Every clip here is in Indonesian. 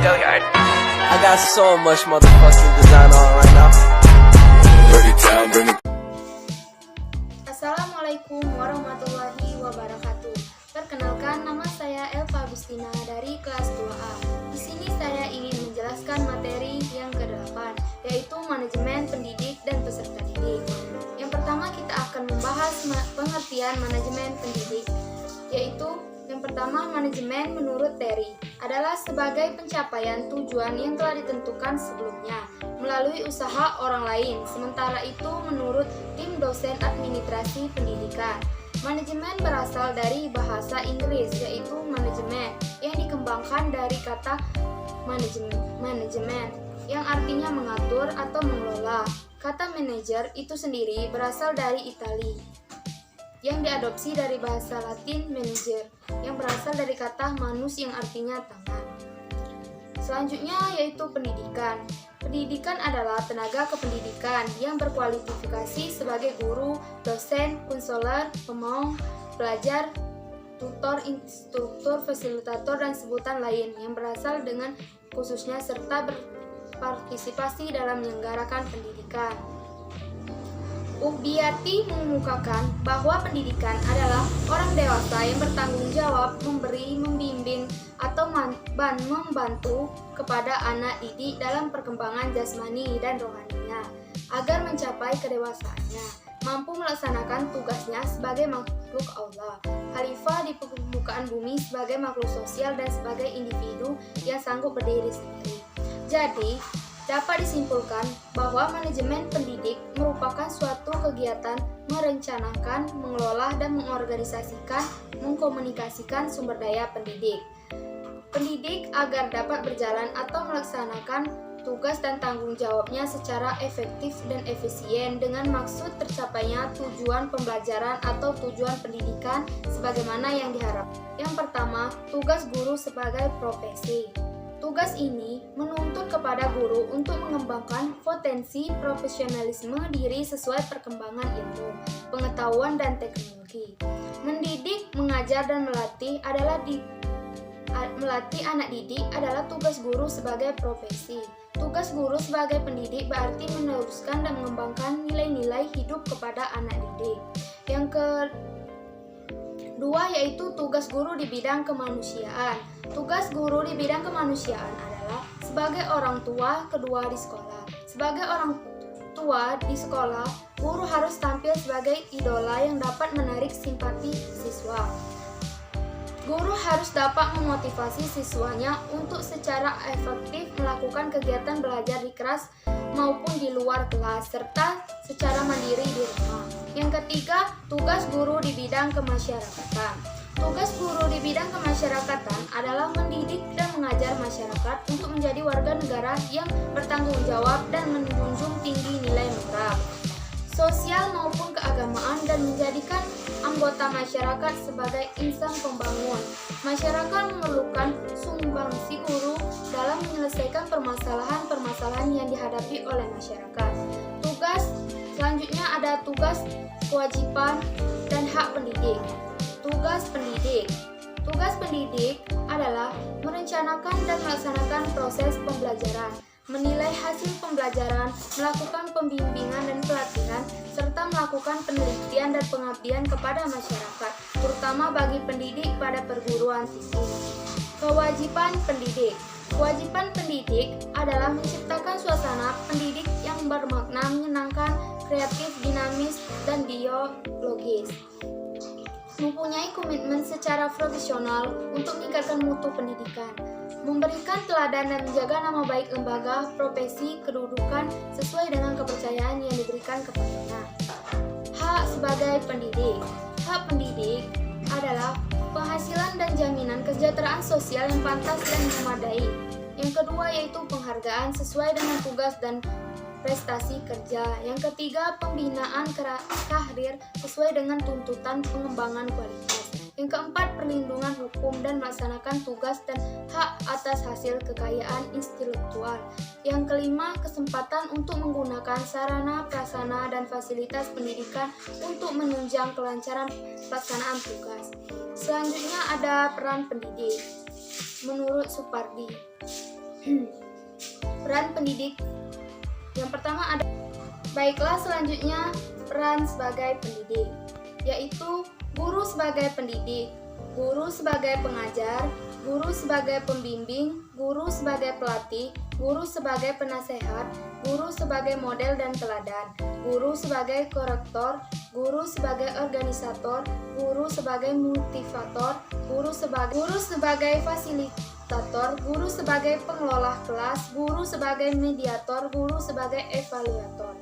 I got so much motherfucking design on right now. Assalamualaikum warahmatullahi wabarakatuh. Perkenalkan, nama saya Elva Agustina dari kelas 2A. Di sini saya ingin menjelaskan materi yang ke-8, yaitu manajemen pendidik dan peserta didik. Yang pertama kita akan membahas pengertian manajemen pendidik, yaitu yang pertama, manajemen menurut Terry adalah sebagai pencapaian tujuan yang telah ditentukan sebelumnya melalui usaha orang lain. Sementara itu, menurut tim dosen administrasi pendidikan, manajemen berasal dari bahasa Inggris, yaitu manajemen, yang dikembangkan dari kata manajemen, yang artinya mengatur atau mengelola. Kata manager itu sendiri berasal dari Italia, yang diadopsi dari bahasa Latin manager, yang berasal dari kata manus yang artinya tangan. Selanjutnya yaitu pendidikan. Pendidikan adalah tenaga kependidikan yang berkualifikasi sebagai guru, dosen, konselor, pemaung, pelajar, tutor, instruktur, fasilitator, dan sebutan lain yang berasal dengan khususnya serta berpartisipasi dalam menyelenggarakan pendidikan. Ubiyati mengemukakan bahwa pendidikan adalah orang dewasa yang bertanggung jawab memberi, membimbing, atau membantu kepada anak didik dalam perkembangan jasmani dan rohaninya agar mencapai kedewasaannya, mampu melaksanakan tugasnya sebagai makhluk Allah, khalifah di permukaan bumi, sebagai makhluk sosial, dan sebagai individu yang sanggup berdiri sendiri. Jadi, dapat disimpulkan bahwa manajemen pendidik merupakan suatu kegiatan merencanakan, mengelola, dan mengorganisasikan, mengkomunikasikan sumber daya pendidik. Pendidik agar dapat berjalan atau melaksanakan tugas dan tanggung jawabnya secara efektif dan efisien dengan maksud tercapainya tujuan pembelajaran atau tujuan pendidikan sebagaimana yang diharapkan. Yang pertama, tugas guru sebagai profesi. Tugas ini menuntut kepada guru untuk mengembangkan potensi profesionalisme diri sesuai perkembangan ilmu, pengetahuan, dan teknologi. Mendidik, mengajar, dan melatih anak didik adalah tugas guru sebagai profesi. Tugas guru sebagai pendidik berarti meneruskan dan mengembangkan nilai-nilai hidup kepada anak didik. Yang kedua yaitu tugas guru di bidang kemanusiaan. Tugas guru di bidang kemanusiaan adalah sebagai orang tua kedua di sekolah. Sebagai orang tua di sekolah, guru harus tampil sebagai idola yang dapat menarik simpati siswa. Guru harus dapat memotivasi siswanya untuk secara efektif melakukan kegiatan belajar di kelas maupun di luar kelas, serta secara mandiri di rumah. Yang ketiga, tugas guru di bidang kemasyarakatan. Tugas guru di bidang kemasyarakatan adalah mendidik dan mengajar masyarakat untuk menjadi warga negara yang bertanggung jawab dan menjunjung tinggi nilai moral, sosial maupun keagamaan, dan menjadikan anggota masyarakat sebagai insan pembangun. Masyarakat memerlukan sumbangsi guru dalam menyelesaikan permasalahan-permasalahan yang dihadapi oleh masyarakat. Tugas selanjutnya ada tugas, kewajiban, dan hak pendidik. Tugas pendidik. Tugas pendidik adalah merencanakan dan melaksanakan proses pembelajaran, menilai hasil pembelajaran, melakukan pembimbingan dan pelatihan, serta melakukan penelitian dan pengabdian kepada masyarakat, terutama bagi pendidik pada perguruan tinggi. Kewajiban pendidik. Kewajiban pendidik adalah menciptakan suasana pendidik yang bermakna, menyenangkan, kreatif, dinamis, dan dialogis. Mempunyai komitmen secara profesional untuk meningkatkan mutu pendidikan, memberikan teladan dan menjaga nama baik lembaga, profesi, kedudukan sesuai dengan kepercayaan yang diberikan kepadanya. Hak sebagai pendidik. Hak pendidik adalah penghasilan dan jaminan kesejahteraan sosial yang pantas dan memadai. Yang kedua yaitu penghargaan sesuai dengan tugas dan prestasi kerja. Yang ketiga, pembinaan karir sesuai dengan tuntutan pengembangan kualitas. Yang keempat, perlindungan hukum dan melaksanakan tugas dan hak atas hasil kekayaan intelektual. Yang kelima, kesempatan untuk menggunakan sarana, prasarana, dan fasilitas pendidikan untuk menunjang kelancaran pelaksanaan tugas. Selanjutnya ada peran pendidik. Menurut Supardi, Peran pendidik. Yang pertama ada, baiklah selanjutnya peran sebagai pendidik, yaitu guru sebagai pendidik, guru sebagai pengajar, guru sebagai pembimbing, guru sebagai pelatih, guru sebagai penasehat, guru sebagai model dan teladan, guru sebagai korektor, guru sebagai organisator, guru sebagai motivator, guru sebagai fasilitator, guru sebagai pengelola kelas, guru sebagai mediator, guru sebagai evaluator.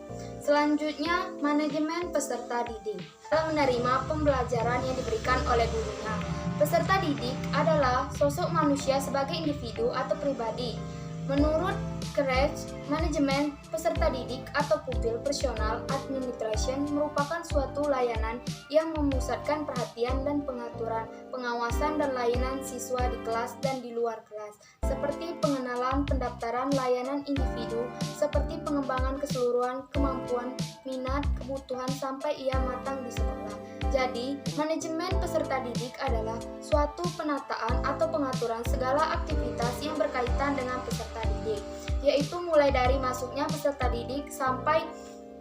Selanjutnya, manajemen peserta didik. Dalam menerima pembelajaran yang diberikan oleh gurunya, peserta didik adalah sosok manusia sebagai individu atau pribadi. Menurut Craig, manajemen peserta didik atau pupil personal administration merupakan suatu layanan yang memusatkan perhatian dan pengaturan, pengawasan dan layanan siswa di kelas dan di luar kelas, seperti pengenalan, pendaftaran, layanan individu, seperti pengembangan keseluruhan kemampuan, minat, kebutuhan sampai ia matang di sekolah. Jadi, manajemen peserta didik adalah suatu penataan atau pengaturan segala aktivitas yang berkaitan dengan peserta didik, yaitu mulai dari masuknya peserta didik sampai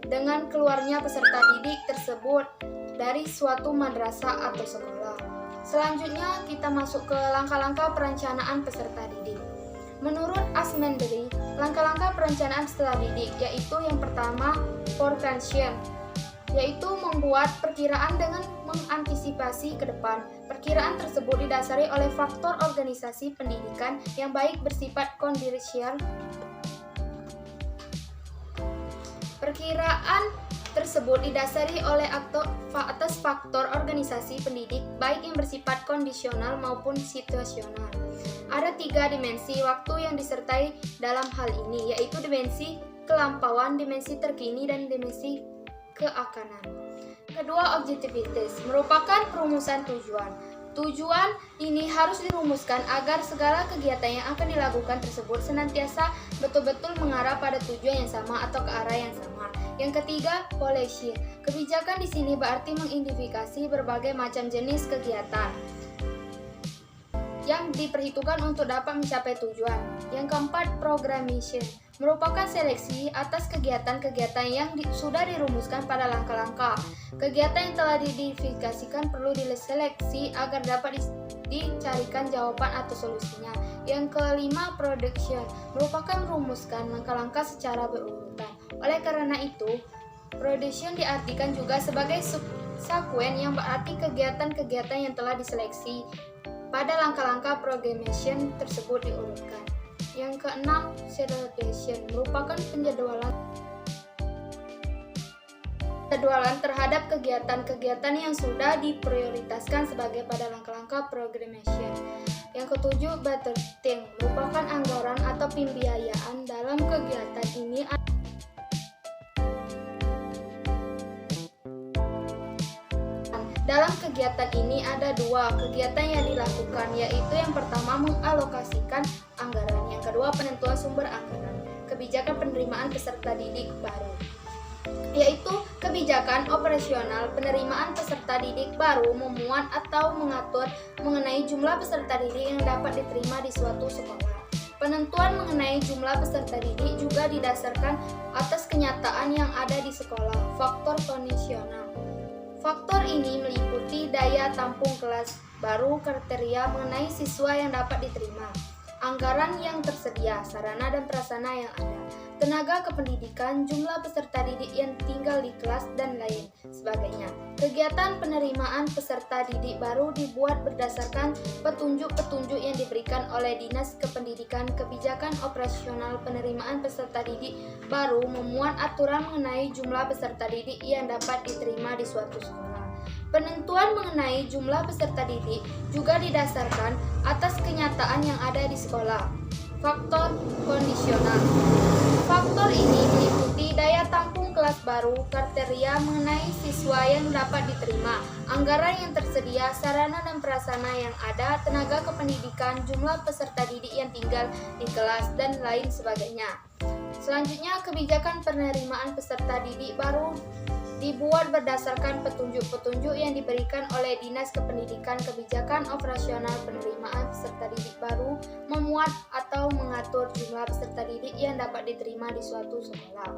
dengan keluarnya peserta didik tersebut dari suatu madrasah atau sekolah. Selanjutnya, kita masuk ke langkah-langkah perencanaan peserta didik. Menurut Asmenderi, langkah-langkah perencanaan peserta didik yaitu yang pertama, forecasting, yaitu membuat perkiraan dengan mengantisipasi ke depan. Perkiraan tersebut didasari oleh faktor organisasi pendidikan yang baik bersifat kondisional. Perkiraan tersebut didasari oleh atas faktor organisasi pendidik baik yang bersifat kondisional maupun situasional. Ada 3 dimensi waktu yang disertai dalam hal ini, yaitu dimensi kelampauan, dimensi terkini, dan dimensi keakanan. Kedua, objektivitas merupakan perumusan tujuan. Tujuan ini harus dirumuskan agar segala kegiatan yang akan dilakukan tersebut senantiasa betul-betul mengarah pada tujuan yang sama atau ke arah yang sama. Yang ketiga, policy. Kebijakan di sini berarti mengidentifikasi berbagai macam jenis kegiatan yang diperhitungkan untuk dapat mencapai tujuan. Yang keempat, programmation merupakan seleksi atas kegiatan-kegiatan yang sudah dirumuskan pada langkah-langkah. Kegiatan yang telah diidentifikasikan perlu diseleksi agar dapat dicarikan jawaban atau solusinya. Yang kelima, production merupakan merumuskan langkah-langkah secara berurutan. Oleh karena itu, production diartikan juga sebagai subsequent yang berarti kegiatan-kegiatan yang telah diseleksi pada langkah-langkah programmation tersebut diurutkan. Yang keenam, serialization merupakan penjadwalan terhadap kegiatan-kegiatan yang sudah diprioritaskan sebagai pada langkah-langkah programmation. Yang ketujuh, budgeting merupakan anggaran atau pembiayaan dalam kegiatan ini. Dalam kegiatan ini ada 2 kegiatan yang dilakukan, yaitu yang pertama mengalokasikan anggaran, yang kedua penentuan sumber anggaran. Kebijakan penerimaan peserta didik baru, yaitu kebijakan operasional penerimaan peserta didik baru memuat atau mengatur mengenai jumlah peserta didik yang dapat diterima di suatu sekolah. Penentuan mengenai jumlah peserta didik juga didasarkan atas kenyataan yang ada di sekolah. Faktor kondisional. Faktor ini meliputi daya tampung kelas baru, kriteria mengenai siswa yang dapat diterima, anggaran yang tersedia, sarana dan prasarana yang ada, tenaga kependidikan, jumlah peserta didik yang tinggal di kelas, dan lain sebagainya. Kegiatan penerimaan peserta didik baru dibuat berdasarkan petunjuk-petunjuk yang diberikan oleh Dinas Kependidikan. Kebijakan operasional penerimaan peserta didik baru memuat aturan mengenai jumlah peserta didik yang dapat diterima di suatu sekolah. Penentuan mengenai jumlah peserta didik juga didasarkan atas kenyataan yang ada di sekolah. Faktor kondisional. Faktor ini meliputi daya tampung kelas baru, kriteria mengenai siswa yang dapat diterima, anggaran yang tersedia, sarana dan prasarana yang ada, tenaga kependidikan, jumlah peserta didik yang tinggal di kelas, dan lain sebagainya. Selanjutnya, kebijakan penerimaan peserta didik baru dibuat berdasarkan petunjuk-petunjuk yang diberikan oleh Dinas Kependidikan. Kebijakan operasional penerimaan peserta didik baru memuat atau mengatur jumlah peserta didik yang dapat diterima di suatu sekolah.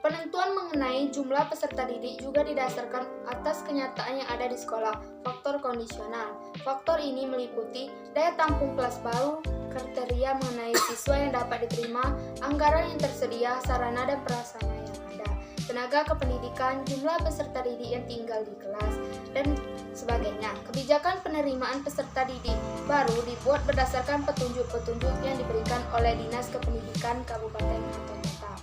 Penentuan mengenai jumlah peserta didik juga didasarkan atas kenyataan yang ada di sekolah. Faktor kondisional. Faktor ini meliputi daya tampung kelas baru, kriteria mengenai siswa yang dapat diterima, anggaran yang tersedia, sarana dan prasarana yang ada, tenaga kependidikan, jumlah peserta didik yang tinggal di kelas, dan sebagainya. Kebijakan penerimaan peserta didik baru dibuat berdasarkan petunjuk-petunjuk yang diberikan oleh Dinas Kependidikan Kabupaten atau Kota.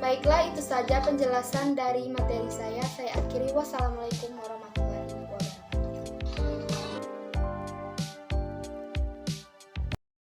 Baiklah, itu saja penjelasan dari materi saya. Saya akhiri. Wassalamualaikum warahmatullahi wabarakatuh.